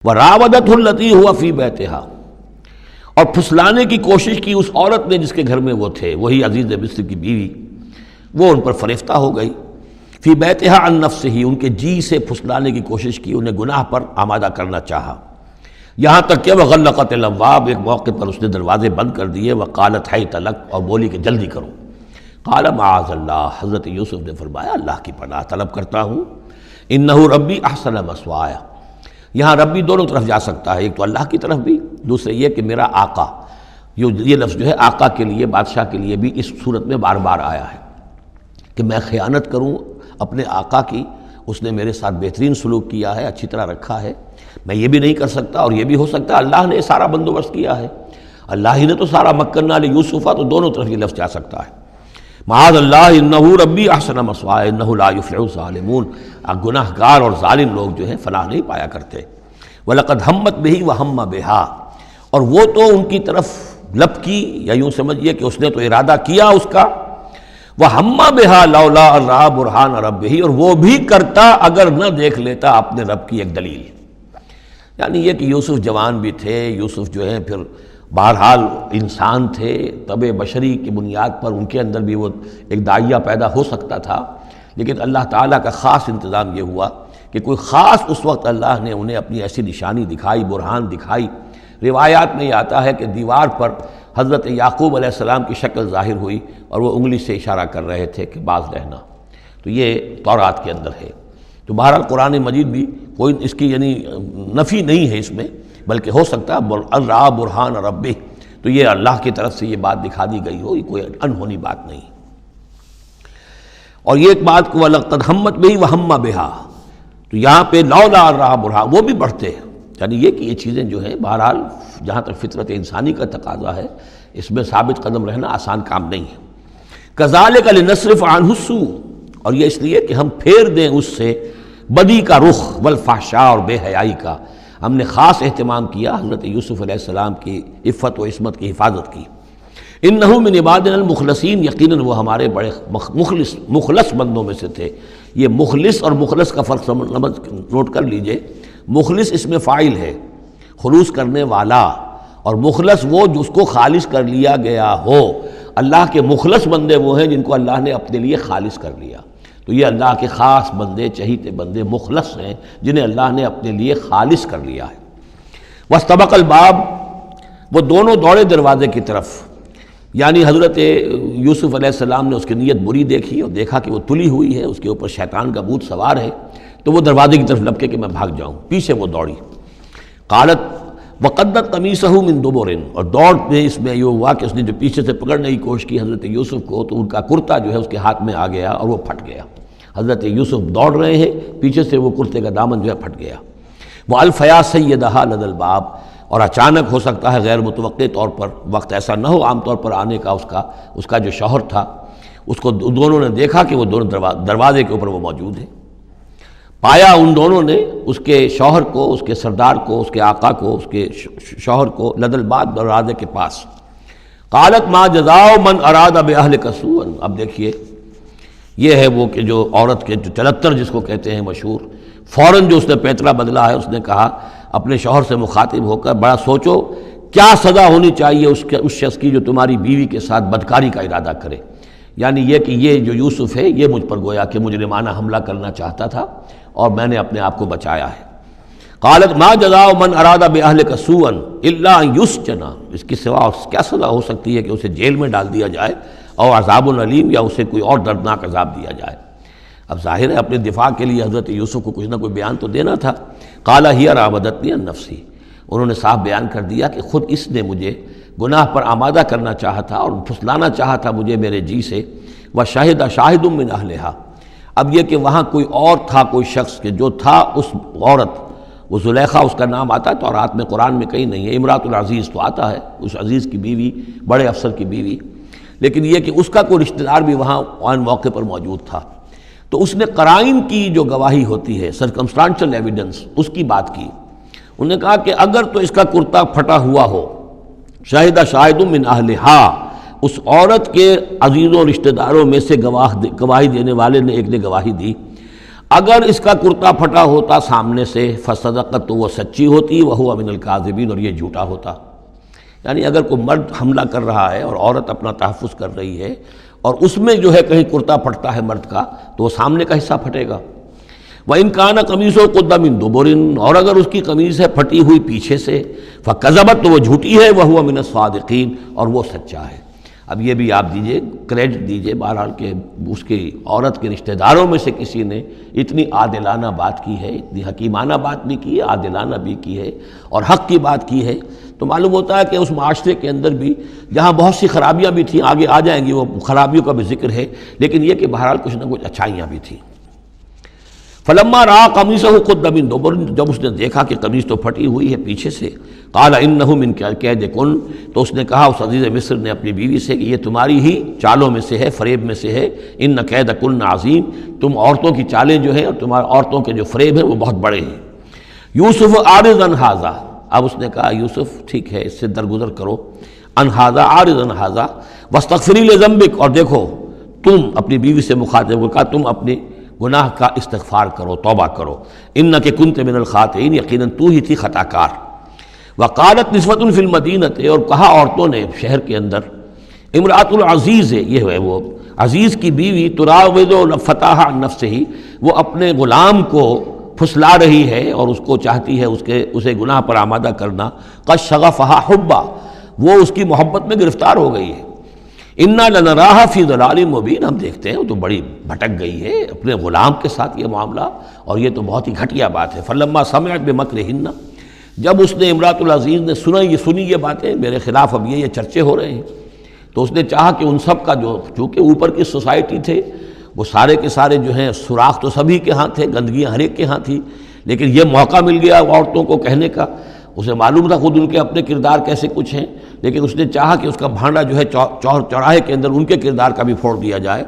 وراودته التي هو في بيتها، اور پھسلانے کی کوشش کی اس عورت نے جس کے گھر میں وہ تھے، وہی عزیز مصر کی بیوی، وہ ان پر فریفتہ ہو گئی۔ فی بیتها عن نفسه، ان کے جی سے پھسلانے کی کوشش کی، انہیں گناہ پر آمادہ کرنا چاہا، یہاں تک کہ وغلقت الابواب، ایک موقع پر اس نے دروازے بند کر دیے، وقالت حیت لک، اور بولی کہ جلدی کرو۔ قال معاذ اللہ، حضرت یوسف نے فرمایا اللہ کی پناہ طلب کرتا ہوں، انہ ربی احسن مثوایا، یہاں ربی دونوں طرف جا سکتا ہے، ایک تو اللہ کی طرف بھی، دوسرے یہ کہ میرا آقا، یہ لفظ جو ہے آقا کے لیے، بادشاہ کے لیے بھی اس صورت میں بار بار آیا ہے کہ میں خیانت کروں اپنے آقا کی، اس نے میرے ساتھ بہترین سلوک کیا ہے، اچھی طرح رکھا ہے، میں یہ بھی نہیں کر سکتا، اور یہ بھی ہو سکتا ہے اللہ نے سارا بندوبست کیا ہے، اللہ ہی نے تو سارا مکنہ لیوسفا، تو دونوں طرف یہ لفظ جا سکتا ہے۔ معاذ اللہ انہ ربی احسن مثوایا انہ لا یفلح الظالمون، گناہ گار اور ظالم لوگ جو ہیں فلاح نہیں پایا کرتے۔ وَلَقَدْ ہمت بِهِ وَهَمَّ بِهَا، اور وہ تو ان کی طرف لب کی، یا یوں سمجھیے کہ اس نے تو ارادہ کیا اس کا، وَهَمَّ بِهَا لَوْلَا أَن رَأَىٰ بُرْهَانَ رَبِّهِ، اور وہ بھی کرتا اگر نہ دیکھ لیتا اپنے رب کی ایک دلیل، یعنی یہ کہ یوسف جوان بھی تھے، یوسف جو ہیں پھر بہرحال انسان تھے، طبع بشری کی بنیاد پر ان کے اندر بھی وہ ایک داعیہ پیدا ہو سکتا تھا، لیکن اللہ تعالیٰ کا خاص انتظام یہ ہوا کہ کوئی خاص اس وقت اللہ نے انہیں اپنی ایسی نشانی دکھائی، برہان دکھائی۔ روایات میں یہ آتا ہے کہ دیوار پر حضرت یعقوب علیہ السلام کی شکل ظاہر ہوئی اور وہ انگلی سے اشارہ کر رہے تھے کہ باز رہنا، تو یہ تورات کے اندر ہے۔ تو بہرحال قرآن مجید بھی کوئی اس کی یعنی نفی نہیں ہے اس میں، بلکہ ہو سکتا ہے رَأَىٰ بُرْهَانَ رَبِّهِ، تو یہ اللہ کی طرف سے یہ بات دکھا دی گئی ہو، یہ کوئی انہونی بات نہیں۔ اور یہ ایک بات کو وَلَقَدْ ہمت بِهِ وَهَمَّ بِهَا، تو یہاں پہ لولا رَأَىٰ بُرْهَانَ، وہ بھی بڑھتے ہیں، یعنی یہ کہ یہ چیزیں جو ہیں بہرحال جہاں تک فطرت انسانی کا تقاضا ہے، اس میں ثابت قدم رہنا آسان کام نہیں ہے۔ كَذَلِكَ لِنَصْرِفَ عَنْهُ السُّوءَ، اور یہ اس لیے کہ ہم پھیر دیں اس سے بدی کا رخ، والفحشاء، اور بے حیائی کا، ہم نے خاص اہتمام کیا حضرت یوسف علیہ السلام کی عفت و عصمت کی حفاظت کی۔ انہ من عبادنا المخلصین، یقیناً وہ ہمارے بڑے مخلص بندوں میں سے تھے۔ یہ مخلص اور مخلص کا فرق نوٹ کر لیجئے، مخلص اس میں فاعل ہے، خلوص کرنے والا، اور مخلص وہ جس کو خالص کر لیا گیا ہو۔ اللہ کے مخلص بندے وہ ہیں جن کو اللہ نے اپنے لیے خالص کر لیا، تو یہ اللہ کے خاص بندے، چہیتے بندے مخلص ہیں جنہیں اللہ نے اپنے لیے خالص کر لیا ہے۔ واستبق الباب، وہ دونوں دوڑے دروازے کی طرف، یعنی حضرت یوسف علیہ السلام نے اس کی نیت بری دیکھی اور دیکھا کہ وہ تلی ہوئی ہے، اس کے اوپر شیطان کا بھوت سوار ہے، تو وہ دروازے کی طرف لپکے کہ میں بھاگ جاؤں، پیچھے وہ دوڑی۔ قالت وقدت قمیصہ من دبر، اور دوڑ میں اس میں یہ ہوا کہ اس نے جو پیچھے سے پکڑنے کی کوشش کی حضرت یوسف کو، تو ان کا کرتا جو ہے اس کے ہاتھ میں آ گیا اور وہ پھٹ گیا۔ حضرت یوسف دوڑ رہے ہیں، پیچھے سے وہ کرتے کا دامن جو ہے پھٹ گیا۔ وہ الفیا سیدہا لدی الباب، اور اچانک ہو سکتا ہے غیر متوقع طور پر، وقت ایسا نہ ہو عام طور پر آنے کا، اس کا جو شوہر تھا، اس کو دونوں نے دیکھا کہ وہ دونوں دروازے کے اوپر وہ موجود ہے۔ پایا ان دونوں نے اس کے شوہر کو، اس کے سردار کو، اس کے آقا کو، اس کے شوہر کو لدی الباب، دروازے کے پاس۔ قالت ما جزاء من اراد باہلک سوءا، اب دیکھیے یہ ہے وہ کہ جو عورت کے جو چلتر جس کو کہتے ہیں مشہور، فوراً جو اس نے پیترا بدلا ہے، اس نے کہا اپنے شوہر سے مخاطب ہو کر، بڑا سوچو کیا سزا ہونی چاہیے اس شخص کی جو تمہاری بیوی کے ساتھ بدکاری کا ارادہ کرے، یعنی یہ کہ یہ جو یوسف ہے یہ مجھ پر گویا کہ مجرمانہ حملہ کرنا چاہتا تھا اور میں نے اپنے آپ کو بچایا ہے۔ قالت ما جزاء من اراد باہلک سوءا الا ان یسجن، اس کی سوا کیا سزا ہو سکتی ہے کہ اسے جیل میں ڈال دیا جائے، اور عذاب العلیم، یا اسے کوئی اور دردناک عذاب دیا جائے۔ اب ظاہر ہے اپنے دفاع کے لیے حضرت یوسف کو کچھ نہ کوئی بیان تو دینا تھا۔ قال ہی راودتنی عن نفسی، انہوں نے صاف بیان کر دیا کہ خود اس نے مجھے گناہ پر آمادہ کرنا چاہا تھا اور پھسلانا چاہا تھا مجھے میرے جی سے۔ وشہد شاہد من اہلہا، اب یہ کہ وہاں کوئی اور تھا، کوئی شخص کہ جو تھا اس عورت، وہ زلیخا اس کا نام آتا ہے تورات میں، قرآن میں کہیں نہیں ہے، امراۃ العزیز تو آتا ہے، اس عزیز کی بیوی، بڑے افسر کی بیوی، لیکن یہ کہ اس کا کوئی رشتہ دار بھی وہاں آن موقع پر موجود تھا، تو اس نے قرائن کی جو گواہی ہوتی ہے، سرکمسٹانشل ایویڈنس، اس کی بات کی۔ انہوں نے کہا کہ اگر تو اس کا کرتا پھٹا ہوا ہو، شاہد شاہد من اہلہا، اس عورت کے عزیزوں رشتہ داروں میں سے گواہی دینے والے نے ایک نے گواہی دی، اگر اس کا کرتا پھٹا ہوتا سامنے سے فصدقت، تو وہ سچی ہوتی، وہو من الکاذبین، اور یہ جھوٹا ہوتا۔ یعنی اگر کوئی مرد حملہ کر رہا ہے اور عورت اپنا تحفظ کر رہی ہے اور اس میں جو ہے کہیں کرتا پھٹتا ہے مرد کا، تو وہ سامنے کا حصہ پھٹے گا۔ وَإِن كَانَ قَمِيصُهُ قُدَّ مِن دُبُرٍ، اور اگر اس کی قمیص ہے پھٹی ہوئی پیچھے سے، فَكَذَبَتْ، تو وہ جھوٹی ہے، وَهُوَ مِنَ الصَّادِقِينَ، اور وہ سچا ہے۔ اب یہ بھی آپ دیجئے، کریڈٹ دیجئے بہرحال کہ اس کی عورت کے رشتہ داروں میں سے کسی نے اتنی عادلانہ بات کی ہے، اتنی حکیمانہ بات بھی کی ہے، عادلانہ بھی کی ہے اور حق کی بات کی ہے، تو معلوم ہوتا ہے کہ اس معاشرے کے اندر بھی جہاں بہت سی خرابیاں بھی تھیں، آگے آ جائیں گی وہ خرابیوں کا بھی ذکر ہے، لیکن یہ کہ بہرحال کچھ نہ کچھ اچھائیاں بھی تھیں۔ فلما رأى قميصه قد من دبر، جب اس نے دیکھا کہ قمیص تو پھٹی ہوئی ہے پیچھے سے، قال انه من کیدکن، تو اس نے کہا اس عزیز مصر نے اپنی بیوی سے کہ یہ تمہاری ہی چالوں میں سے ہے، فریب میں سے ہے، ان کیدکن عظیم، تم عورتوں کی چالیں جو ہیں اور تمہارے عورتوں کے جو فریب ہیں وہ بہت بڑے ہیں۔ یوسف اعرض عن ھذا، اب اس نے کہا یوسف ٹھیک ہے اس سے درگزر کرو، عن ھذا، اعرض عن ھذا واستغفری لذنبک، اور دیکھو تم اپنی بیوی سے مخاطب کو کہا تم اپنی گناہ کا استغفار کرو، توبہ کرو، انک کنت من الخاطئین، یقیناً تو ہی تھی خطا کار۔ وقالت نسوۃ فی المدینہ، اور کہا عورتوں نے شہر کے اندر، امرأۃ العزیز ہے، یہ ہے وہ عزیز کی بیوی، تراود فتاح عن نفسہ، وہ اپنے غلام کو پھسلا رہی ہے اور اس کو چاہتی ہے اسے گناہ پر آمادہ کرنا، قد شغفہا حبا، وہ اس کی محبت میں گرفتار ہو گئی ہے۔ انا لنراہا فی ضلال مبین، ہم دیکھتے ہیں وہ تو بڑی بھٹک گئی ہے اپنے غلام کے ساتھ یہ معاملہ، اور یہ تو بہت ہی گھٹیا بات ہے۔ فلما سمعت بمکرہن، جب اس نے امرأۃ العزیز نے سنی یہ باتیں میرے خلاف، اب یہ چرچے ہو رہے ہیں، تو اس نے چاہا کہ ان سب کا جو چونکہ اوپر کی سوسائٹی تھے وہ سارے کے سارے جو ہیں سوراخ تو سبھی کے ہاں تھے، گندگیاں ہر ایک کے ہاں تھی، لیکن یہ موقع مل گیا عورتوں کو کہنے کا، اسے معلوم تھا خود ان کے اپنے کردار کیسے کچھ ہیں، لیکن اس نے چاہا کہ اس کا بھانڈا جو ہے چوراہے کے اندر ان کے کردار کا بھی پھوڑ دیا جائے۔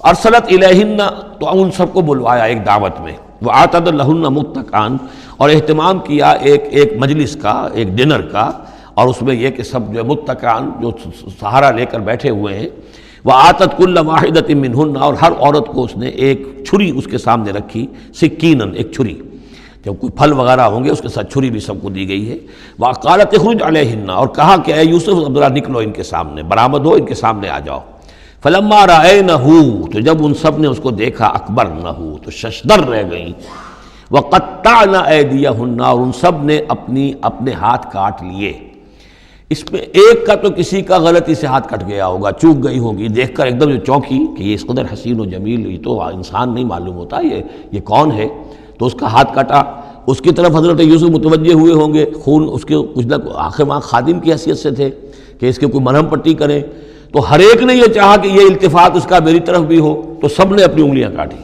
ارسلت الیہن، تو ان سب کو بلوایا ایک دعوت میں، وآتت لہن متکئا، اور اہتمام کیا ایک مجلس کا، ایک ڈنر کا، اور اس میں یہ کہ سب جو متکئا جو سہارا لے کر بیٹھے ہوئے ہیں، وآتت کل واحدۃ منہن، اور ہر عورت کو اس نے ایک چھری اس کے سامنے رکھی، سکینن، ایک چھری، جب کوئی پھل وغیرہ ہوں گے اس کے ساتھ چھری بھی سب کو دی گئی ہے۔ وقالت اخرج علیہن، اور کہا کہ اے یوسف ذرا نکلو ان کے سامنے، برآمد ہو، ان کے سامنے آ جاؤ۔ فلما رأینہ، تو جب ان سب نے اس کو دیکھا، اکبرنہ، تو ششدر رہ گئیں، وقطعن ایدیہن، اور ان سب نے اپنے ہاتھ کاٹ لیے۔ اس میں ایک کا تو کسی کا غلطی سے ہاتھ کٹ گیا ہوگا، چوک گئی ہوگی، دیکھ کر ایک دم جو چونکی کہ یہ اس قدر حسین و جمیل، یہ تو انسان نہیں معلوم ہوتا یہ کون ہے، تو اس کا ہاتھ کٹا۔ اس کی طرف حضرت یوسف متوجہ ہوئے ہوں گے، خون اس کے کچھ نہ آخر وہاں خادم کی حیثیت سے تھے کہ اس کے کوئی مرہم پٹی کریں، تو ہر ایک نے یہ چاہا کہ یہ التفات اس کا میری طرف بھی ہو، تو سب نے اپنی انگلیاں کاٹی۔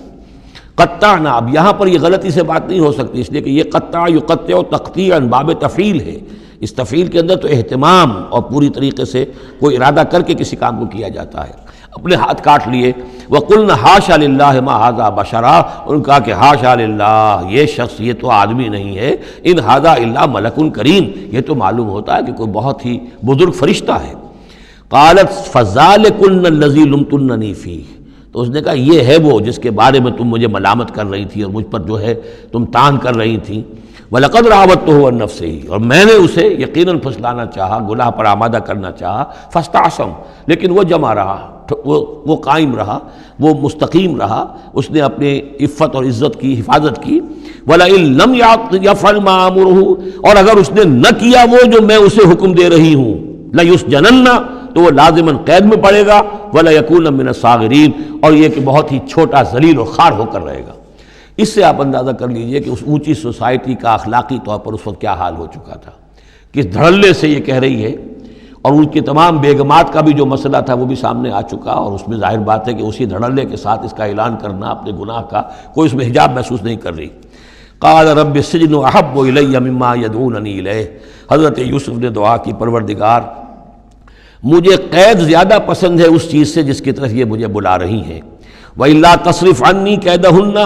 قطعنا، اب یہاں پر یہ غلطی سے بات نہیں ہو سکتی، اس لیے کہ یہ قطع یقطع تقطیعا باب تفعیل ہے، اس تفعیل کے اندر تو اہتمام اور پوری طریقے سے کوئی ارادہ کر کے کسی کام کو کیا جاتا ہے۔ اپنے ہاتھ کاٹ لیے۔ وَقُلْنَا حَاشَا لِلَّهِ مَا هَذَا بَشَرًا، ان کہا کہ حاشا للہ، یہ شخص یہ تو آدمی نہیں ہے، ان هَذَا إِلَّا مَلَكٌ کریم، یہ تو معلوم ہوتا ہے کہ کوئی بہت ہی بزرگ فرشتہ ہے۔ قالت فَذَلِكُنَّ الَّذِي لُمْتُنَّنِي فِيهِ، تو اس نے کہا یہ ہے وہ جس کے بارے میں تم مجھے ملامت کر رہی تھی اور مجھ پر جو ہے تم تان کر رہی تھی۔ وَلَقَدْ رَاوَدتُّهُ عَن نَفْسِهِ، اور میں نے اسے یقیناً پھسلانا چاہا، گناہ پر آمادہ کرنا چاہا، فَاسْتَعْصَمَ، لیکن وہ جمع رہا، وہ قائم رہا، وہ مستقیم رہا، اس نے اپنی عفت اور عزت کی حفاظت کی۔ وَلَئِن لَّمْ يَفْعَلْ مَا آمُرُهُ، اور اگر اس نے نہ کیا وہ جو میں اسے حکم دے رہی ہوں، لَيُسْجَنَنَّ، تو وہ لازماً قید میں پڑے گا، وَلَيَكُونَ مِنَ الصَّاغِرِينَ، اور یہ کہ بہت ہی چھوٹا ذلیل اور خوار ہو کر رہے گا۔ اس سے آپ اندازہ کر لیجئے کہ اس اونچی سوسائٹی کا اخلاقی طور پر اس وقت کیا حال ہو چکا تھا، کس دھڑلے سے یہ کہہ رہی ہے، اور ان کی تمام بیگمات کا بھی جو مسئلہ تھا وہ بھی سامنے آ چکا، اور اس میں ظاہر بات ہے کہ اسی دھڑلے کے ساتھ اس کا اعلان کرنا اپنے گناہ کا، کوئی اس میں حجاب محسوس نہیں کر رہی۔ قال رب السجن احب الی مما یدعوننی الیہ، حضرت یوسف نے دعا کی پروردگار مجھے قید زیادہ پسند ہے اس چیز سے جس کی طرف یہ مجھے بلا رہی ہیں۔ وَإِلَّا تَصْرِفْ عَنِّي كَيْدَهُنَّ،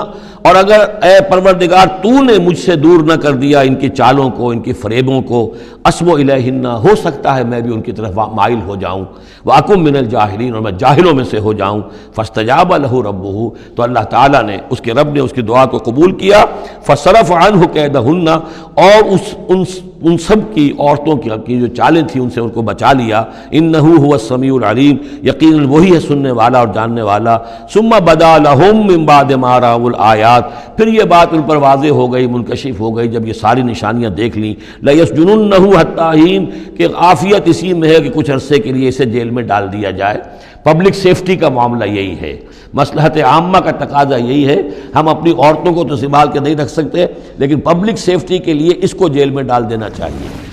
اور اگر اے پروردگار تو نے مجھ سے دور نہ کر دیا ان کی چالوں کو، ان کی فریبوں کو، اسمو الیہن، ہو سکتا ہے میں بھی ان کی طرف مائل ہو جاؤں، واکم من الجاہلین، اور میں جاہلوں میں سے ہو جاؤں۔ فاستجاب لہ ربہ، تو اللہ تعالیٰ نے، اس کے رب نے اس کی دعا کو قبول کیا۔ فصرف عنہ کیدہن، اور ان سب کی عورتوں کی جو چالیں تھیں ان سے ان کو بچا لیا۔ انہ هو السمیع العلیم، یقیناً وہی ہے سننے والا اور جاننے والا۔ ثم بدا لہم من بعد ما رأوا الآیات، پھر یہ بات ان پر واضح ہو گئی، منکشف ہو گئی جب یہ ساری نشانیاں دیکھ لیں۔ لَيَسْجُنُنَّهُ حَتَّىٰ حِينٍ، کہ عافیت اسی میں ہے کہ کچھ عرصے کے لیے اسے جیل میں ڈال دیا جائے۔ پبلک سیفٹی کا معاملہ یہی ہے، مصلحت عامہ کا تقاضا یہی ہے۔ ہم اپنی عورتوں کو تو سنبھال کے نہیں رکھ سکتے، لیکن پبلک سیفٹی کے لیے اس کو جیل میں ڈال دینا چاہیے۔